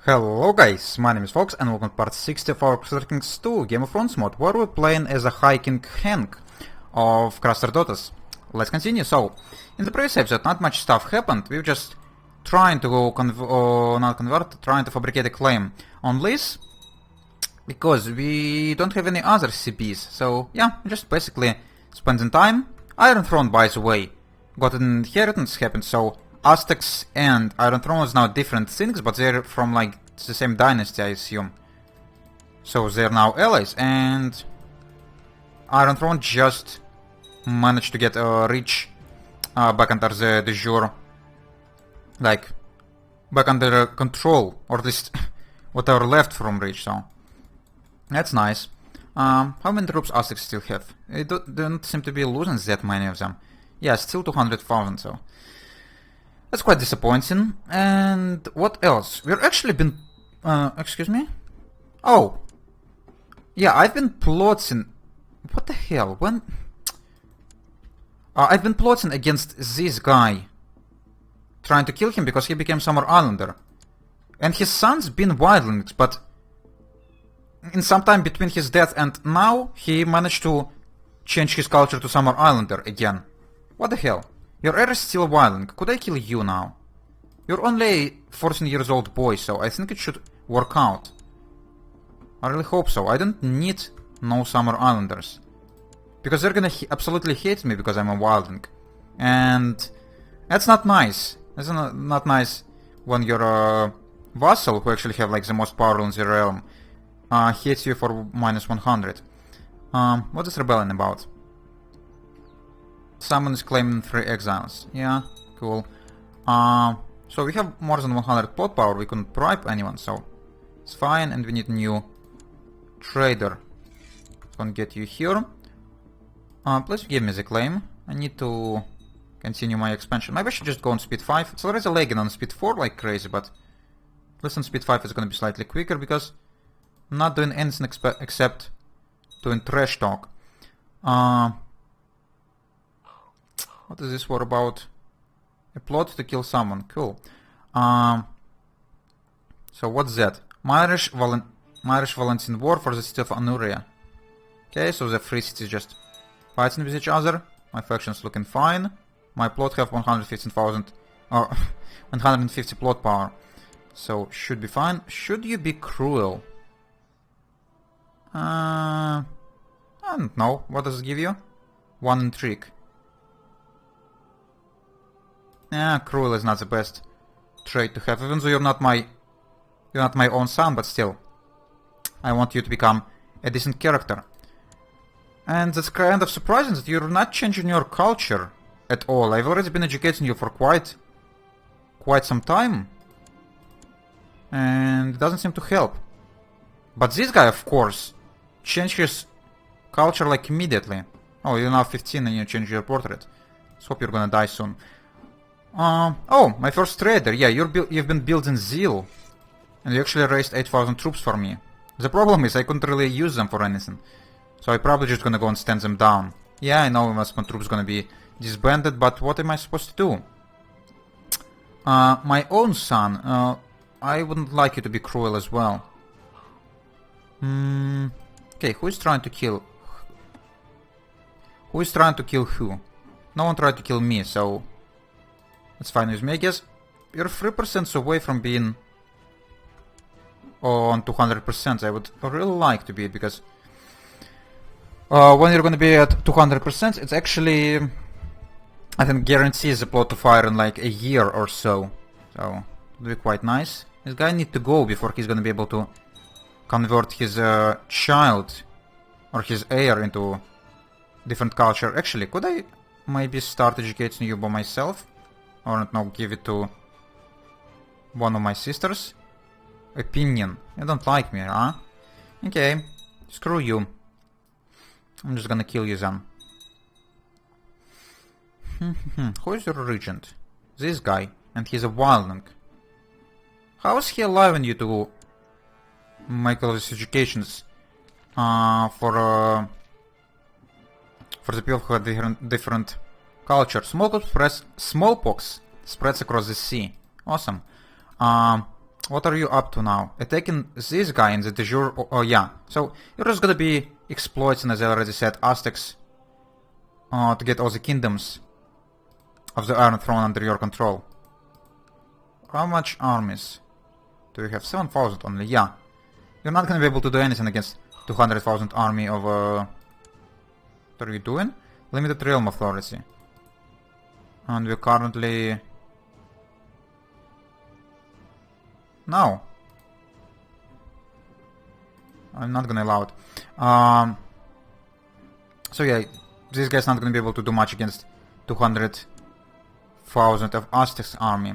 Hello guys, my name is Fox and welcome to part 60 of our Crusader Kings 2 Game of Thrones mod, where we're playing as a High King Hank of Craster daughters. Let's continue. So, in the previous episode not much stuff happened, we were just trying to trying to fabricate a claim on Liz, because we don't have any other CPs, so yeah, just basically spending time. Iron Throne, by the way, got an inheritance happened, so Aztecs and Iron Throne is now different things, but they're from like the same dynasty, I assume. So they're now allies, and Iron Throne just managed to get Reach back under the de jure, like back under control, or at least whatever left from Reach. So that's nice. How many troops Aztecs still have? They don't seem to be losing that many of them. Yeah, still 200,000, so that's quite disappointing. And what else? We've actually been... excuse me? Oh! Yeah, I've been plotting... What the hell? When... I've been plotting against this guy, trying to kill him because he became Summer Islander. And his son's been wildlings, but in some time between his death and now, he managed to change his culture to Summer Islander again. What the hell? Your heir is still a wildling. Could I kill you now? You're only a 14 years old boy, so I think it should work out. I really hope so. I don't need no Summer Islanders, because they're gonna absolutely hate me because I'm a wildling. And that's not nice. That's not nice when your vassal, who actually have like the most power in the realm, hates you for -100. What is rebellion about? Someone is claiming 3 exiles. Yeah, cool. So we have more than 100 plot power, we couldn't bribe anyone, so it's fine, and we need a new trader. Gonna get you here. Please give me the claim. I need to continue my expansion. Maybe I should just go on speed 5. It's already lagging on speed 4 like crazy, but at least on speed 5 it's gonna be slightly quicker, because I'm not doing anything except doing trash talk. What is this war about? A plot to kill someone. Cool. So what's that? Myrish Valentin war for the city of Anuria. Okay, so the 3 cities just fighting with each other. My faction's looking fine. My plot have 115,000 or 150 plot power. So should be fine. Should you be cruel? I don't know. What does it give you? 1 intrigue. Yeah, cruel is not the best trait to have, even though you're not my own son, but still, I want you to become a decent character. And that's kind of surprising that you're not changing your culture at all. I've already been educating you for quite some time, and it doesn't seem to help. But this guy, of course, changed his culture like immediately. Oh, you're now 15 and you change your portrait. Let's hope you're gonna die soon. Oh, my first trader. Yeah, you've been building zeal, and you actually raised 8,000 troops for me. The problem is I couldn't really use them for anything, so I'm probably just gonna go and stand them down. Yeah, I know my troops gonna be disbanded, but what am I supposed to do? My own son. I wouldn't like you to be cruel as well. Okay, who is trying to kill? Who is trying to kill who? No one tried to kill me, so that's fine with me, I guess. You're 3% away from being on 200%. I would really like to be, because when you're gonna be at 200%, it's actually, I think, guarantees the plot to fire in like a year or so. So it'll be quite nice. This guy needs to go before he's gonna be able to convert his child or his heir into different culture. Actually, could I maybe start educating you by myself? Or I don't know, give it to one of my sisters? Opinion. You don't like me, huh? Okay, screw you. I'm just gonna kill you then. Who is your regent? This guy, and he's a wildling. How is he allowing you to make all these educations for the people who have different culture? Smallpox spreads across the sea. Awesome. What are you up to now? Attacking this guy in the de jure... Oh, yeah. So, you're just gonna be exploiting, as I already said, Aztecs to get all the kingdoms of the Iron Throne under your control. How much armies do you have? 7,000 only, yeah. You're not gonna be able to do anything against 200,000 army of... What are you doing? Limited Realm Authority. And we're currently... No. I'm not gonna allow it. So yeah, this guy's not gonna be able to do much against 200,000 of Aztecs army.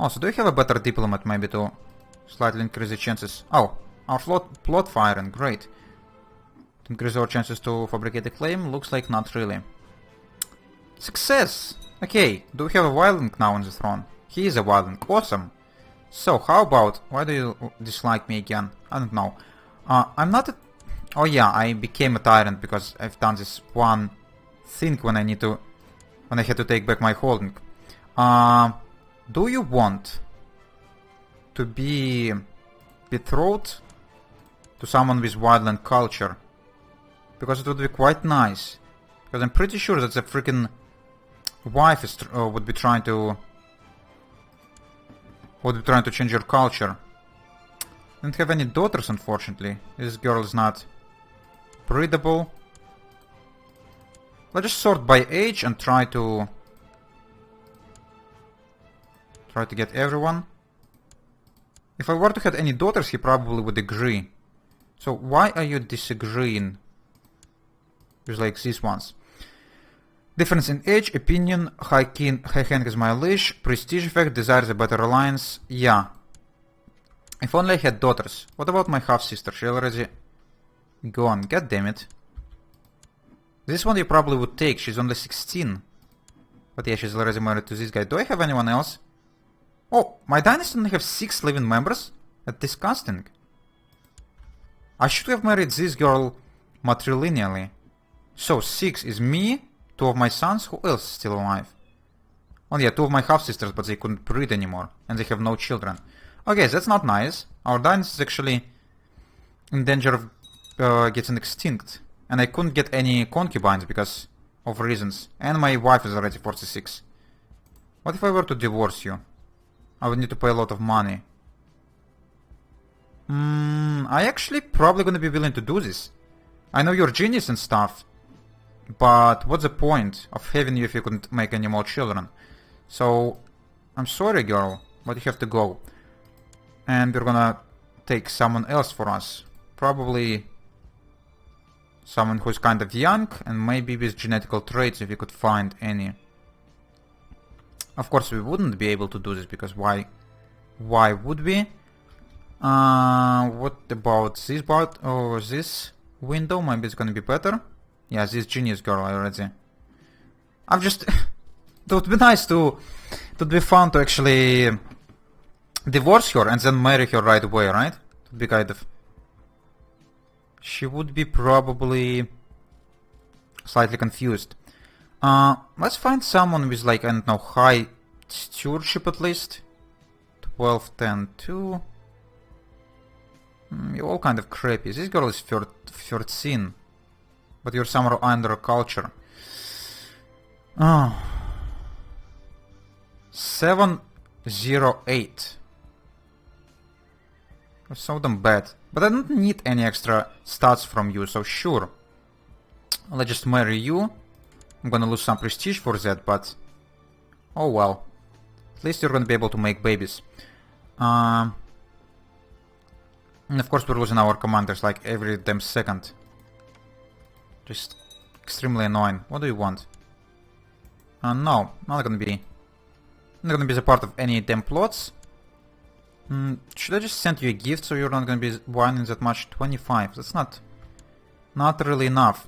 Also, do you have a better diplomat maybe to slightly increase the chances? Oh, our plot firing, great. To increase our chances to fabricate a claim? Looks like not really. Success! Okay, do we have a wildling now on the throne? He is a wildling, awesome! So, how about... Why do you dislike me again? I don't know. I'm not a... Oh yeah, I became a tyrant because I've done this one thing when I need to... When I had to take back my holding. Do you want to be betrothed to someone with wildland culture? Because it would be quite nice. Because I'm pretty sure that the freaking wife is would be trying to change your culture. Don't have any daughters, unfortunately. This girl is not breedable. Let's just sort by age and try to get everyone. If I were to have any daughters, he probably would agree. So why are you disagreeing with like these ones? Difference in age, opinion, high rank is my leash, prestige effect, desires a better alliance. Yeah. If only I had daughters. What about my half-sister? She already gone. God damn it. This one you probably would take. She's only 16. But yeah, she's already married to this guy. Do I have anyone else? Oh, my dynasty only have 6 living members? That's disgusting. I should have married this girl matrilineally. So, 6 is me, 2 of my sons. Who else is still alive? Oh yeah, 2 of my half-sisters, but they couldn't breed anymore. And they have no children. Okay, that's not nice. Our dynasty is actually in danger of getting extinct. And I couldn't get any concubines because of reasons. And my wife is already 46. What if I were to divorce you? I would need to pay a lot of money. I actually probably gonna be willing to do this. I know you're genius and stuff. But what's the point of having you if you couldn't make any more children? So, I'm sorry girl, but you have to go. And we're gonna take someone else for us. Probably someone who's kind of young and maybe with genetical traits if we could find any. Of course we wouldn't be able to do this because why would we? What about this part or this window? Maybe it's gonna be better. Yeah, this genius girl already. I'm just... It would be nice to... It would be fun to actually divorce her and then marry her right away, right? It would be kind of... She would be probably slightly confused. Let's find someone with like, I don't know, high stewardship at least. 12, 10, 2. You're all kind of crappy. This girl is 13. But you're somewhere under culture. 708. That's so damn bad. But I don't need any extra stats from you, so sure. Let's just marry you. I'm gonna lose some prestige for that, but... Oh well. At least you're gonna be able to make babies. And of course we're losing our commanders like every damn second. Just extremely annoying. What do you want? No, not gonna be the part of any damn plots. Should I just send you a gift so you're not gonna be whining that much? 25. That's not really enough.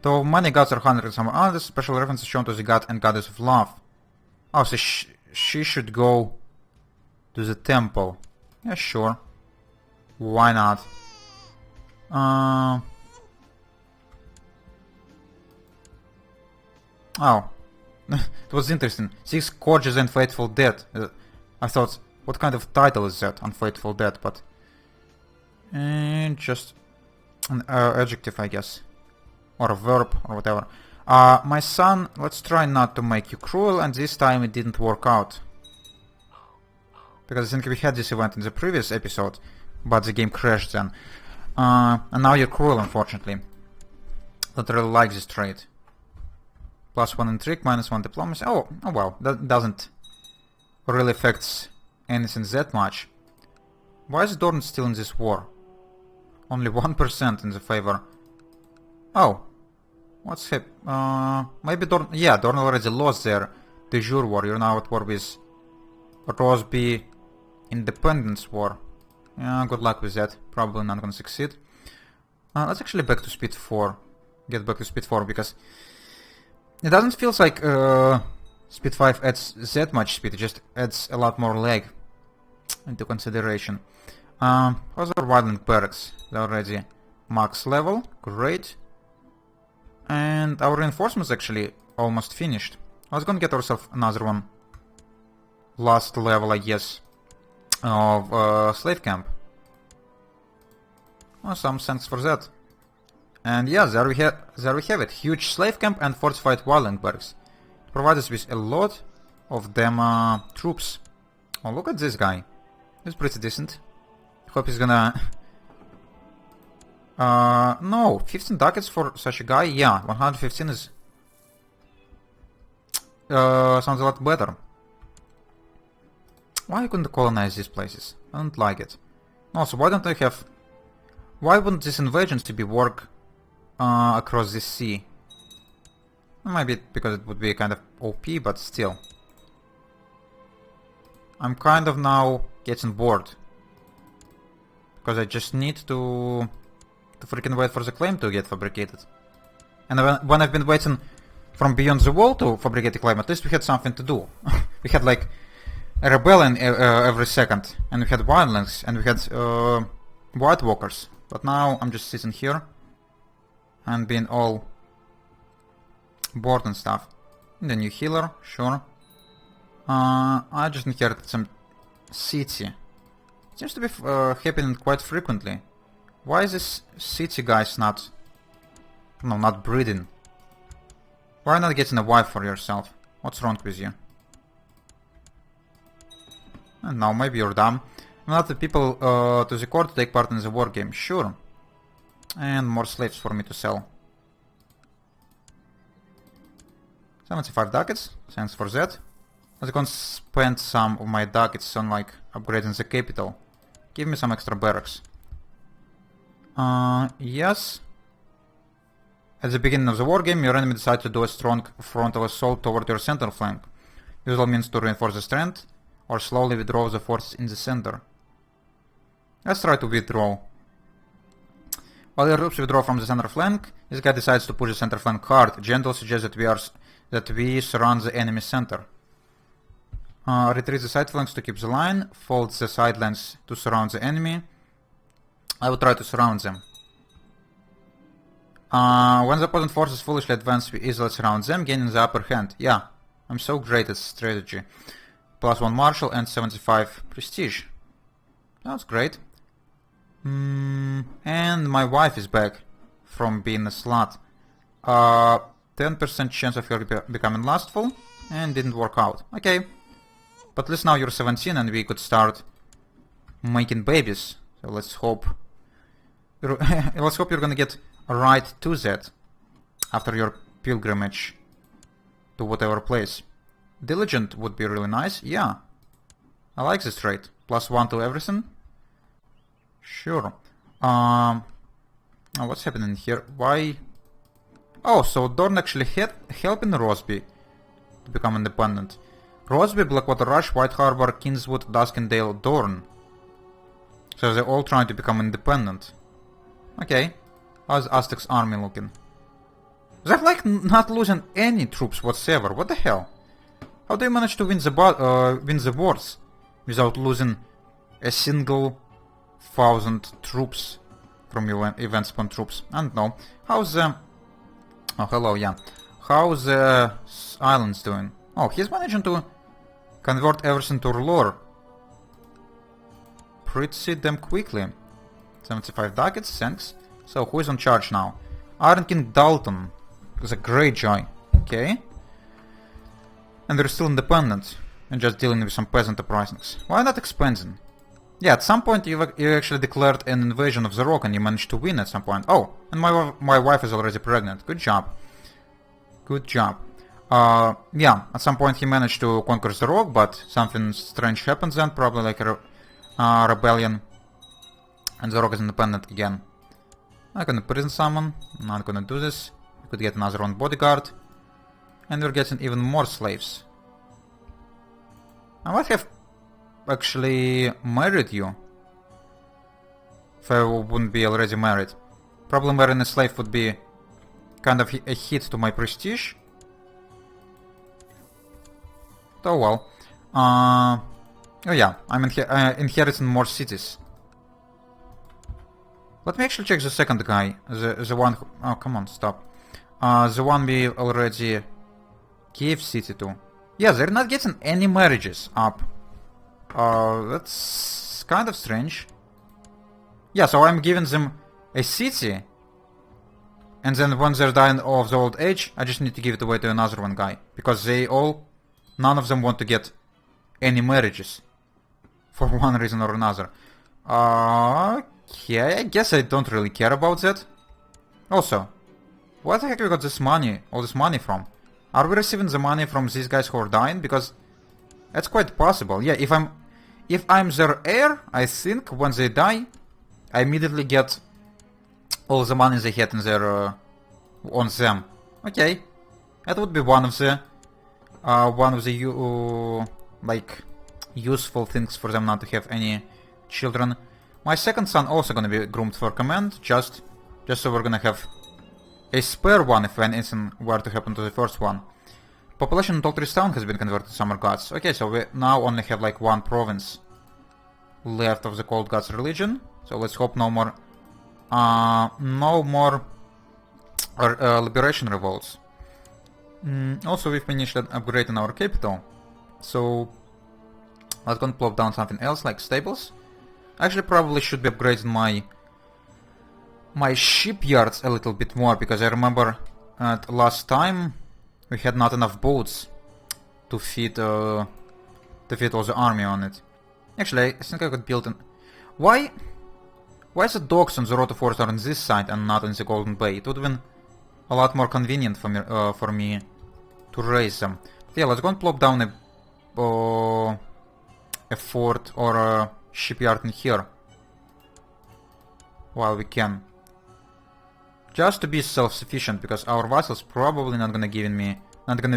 Though many gods are hundreds, some others, special references shown to the god and goddess of love. Oh, so she should go to the temple. Yeah, sure. Why not? Oh. It was interesting. 6 gorgeous and faithful dead. I thought, What kind of title is that? Unfaithful Dead, but... just an adjective, I guess. Or a verb, or whatever. My son, let's try not to make you cruel, and this time it didn't work out. Because I think we had this event in the previous episode, but the game crashed then. And now you're cruel, unfortunately. Don't really like this trait. +1 intrigue, -1 diplomacy. Oh well, that doesn't really affect anything that much. Why is Dorn still in this war? Only 1% in the favor. Oh. What's maybe Dorn... Yeah, Dorn already lost their de jure war. You're now at war with Rosby Independence War. Yeah, good luck with that. Probably not gonna succeed. Let's actually back to speed 4. Get back to speed 4, because it doesn't feel like speed 5 adds that much speed. It just adds a lot more lag into consideration. How's our Wildling Barracks? They're already max level. Great. And our reinforcements actually almost finished. I was gonna get ourselves another one. Last level, I guess, of slave camp. Awesome, thanks for that. And yeah, there we have it. Huge slave camp and fortified Wildling Barracks. It provides us with a lot of them troops. Oh, look at this guy. He's pretty decent. Hope he's gonna... no, 15 ducats for such a guy? Yeah, 115 is... sounds a lot better. Why couldn't I colonize these places? I don't like it. Also, why don't I have... Why wouldn't this invasion to be work across this sea? Maybe because it would be kind of OP, but still. I'm kind of now getting bored. Because I just need to freaking wait for the claim to get fabricated. And when I've been waiting from beyond the wall to fabricate the claim, at least we had something to do. We had like a rebellion every second, and we had wildlings, and we had White Walkers. But now I'm just sitting here and being all bored and stuff. The new healer, sure. I just inherited some city. It seems to be happening quite frequently. Why is this city guys not breeding? Why not getting a wife for yourself? What's wrong with you? And now maybe you're dumb. Not the people to the court to take part in the war game, sure. And more slaves for me to sell. 75 ducats, thanks for that. I was gonna spend some of my ducats on like upgrading the capital. Give me some extra barracks. Yes. At the beginning of the war game, your enemy decides to do a strong frontal assault toward your center flank. Usual means to reinforce the strength, or slowly withdraw the forces in the center. Let's try to withdraw. While your troops withdraw from the center flank, this guy decides to push the center flank hard. Gentle suggests that we surround the enemy center. Retreat the side flanks to keep the line. Fold the sidelines to surround the enemy. I will try to surround them. When the opposing forces foolishly advance, we easily surround them, gaining the upper hand. Yeah, I'm so great at strategy. +1 martial and 75 prestige. That's great. And my wife is back from being a slut. 10% chance of her becoming lustful, and didn't work out. Okay. But at least now you're 17 and we could start making babies. So let's hope... let's hope you're gonna get right to that after your pilgrimage to whatever place. Diligent would be really nice. Yeah. I like this trait. +1 to everything. Sure. Oh, what's happening here? Why? Oh, so Dorn actually helping Rosby to become independent. Rosby, Blackwater Rush, White Harbor, Kingswood, Duskendale, Dorn. So they're all trying to become independent. Okay. How's Aztec's army looking? They're like not losing any troops whatsoever. What the hell? How do you manage to win the wars without losing a single 1,000 troops from your event spawn troops? I don't know. How's the... Oh, hello, yeah. How's the islands doing? Oh, he's managing to convert everything to lore. pretty damn quickly. 75 ducats, thanks. So, who is on charge now? Iron King Dalton. Is a great joy. Okay. And they're still independent. And just dealing with some peasant uprisings. Why not expanding? Yeah, at some point you actually declared an invasion of the rock and you managed to win at some point. Oh, and my wife is already pregnant. Good job. Good job. Yeah, at some point he managed to conquer the rock, but something strange happens then, probably like a rebellion. And the rock is independent again. I'm gonna prison summon, not gonna do this. We could get another one bodyguard. And we're getting even more slaves. I might have actually married you. If I wouldn't be already married. Probably marrying a slave would be kind of a hit to my prestige. Oh well. Oh yeah, I'm inheriting more cities. Let me actually check the second guy. The one who... Oh, come on, stop. The one we already gave city to. Yeah, they're not getting any marriages up. That's kind of strange. Yeah, so I'm giving them a city. And then when they're dying of the old age, I just need to give it away to another one guy. Because they all... None of them want to get any marriages. For one reason or another. Okay, I guess I don't really care about that. Also, where the heck we got this money, all this money from? Are we receiving the money from these guys who are dying? Because that's quite possible. Yeah, if I'm their heir, I think when they die, I immediately get all the money they had in their on them. Okay, that would be one of the like useful things for them not to have any children. My second son also gonna be groomed for command, just so we're gonna have a spare one if anything were to happen to the first one. Population in Toltris town has been converted to Summer Gods. Okay, so we now only have like one province left of the Cold Gods religion. So let's hope no more liberation revolts. Also, we've finished upgrading our capital. So let's go plop down something else like stables. Actually, probably should be upgrading my shipyards a little bit more, because I remember last time we had not enough boats to feed all the army on it. Actually, I think I could build an... Why is the docks on the Road to Forest are on this side and not on the Golden Bay? It would have been a lot more convenient for me to raise them. But yeah, let's go and plop down a fort or a shipyard in here while we can. Just to be self-sufficient, because our vassals probably not gonna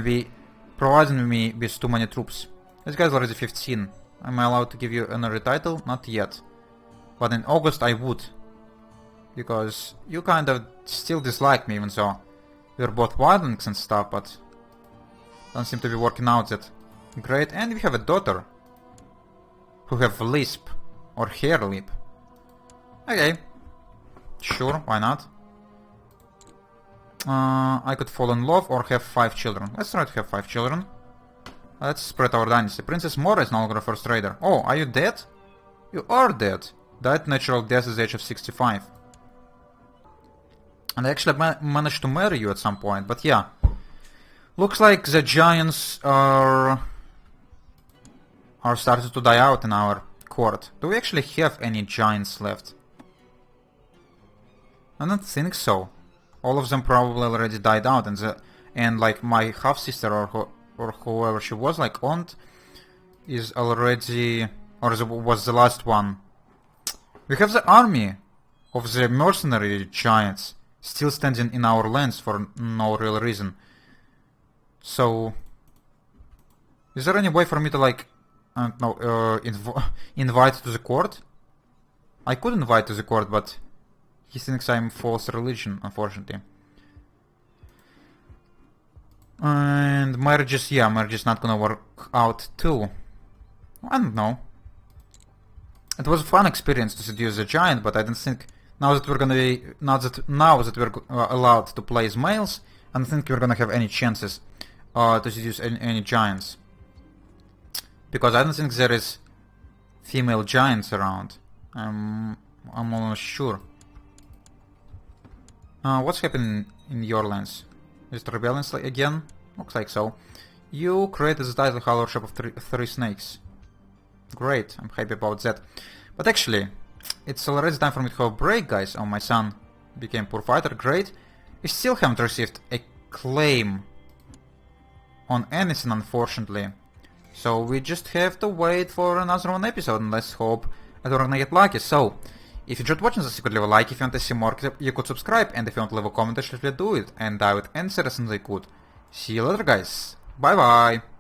be providing me with too many troops. This guy's already 15. Am I allowed to give you another title? Not yet. But in August I would. Because you kind of still dislike me, even though we're both wildlings and stuff, but don't seem to be working out that great. And we have a daughter who have lisp or hair lip. Okay. Sure, why not? I could fall in love or have 5 children. Let's try to have 5 children. Let's spread our dynasty. Princess Mora is no longer a first raider. Oh, are you dead? You are dead. Died natural death at the age of 65. And I actually managed to marry you at some point, but yeah. Looks like the giants are starting to die out in our court. Do we actually have any giants left? I don't think so. All of them probably already died out, and like my half sister or whoever she was, like aunt, is already was the last one. We have the army of the mercenary giants still standing in our lands for no real reason. So, is there any way for me to like, invite to the court? I could invite to the court, but he thinks I'm false religion, unfortunately. And marriages, yeah, marriage is not gonna work out too. I don't know. It was a fun experience to seduce a giant, but I don't think now that we're allowed to play as males, I don't think we're gonna have any chances to seduce any giants, because I don't think there is female giants around. I'm almost sure. What's happening in your lands? Is it rebellion again? Looks like so. You created the title High Lordship of three snakes. Great, I'm happy about that. But actually, it's already time for me to have a break, guys. Oh, my son became poor fighter, great. We still haven't received a claim on anything, unfortunately. So we just have to wait for another one episode, and let's hope I don't gonna get lucky. So, if you enjoyed watching this, you could leave a like. If you want to see more, you could subscribe. And if you want to leave a comment, actually do it. And I would answer as soon as I could. See you later, guys. Bye bye.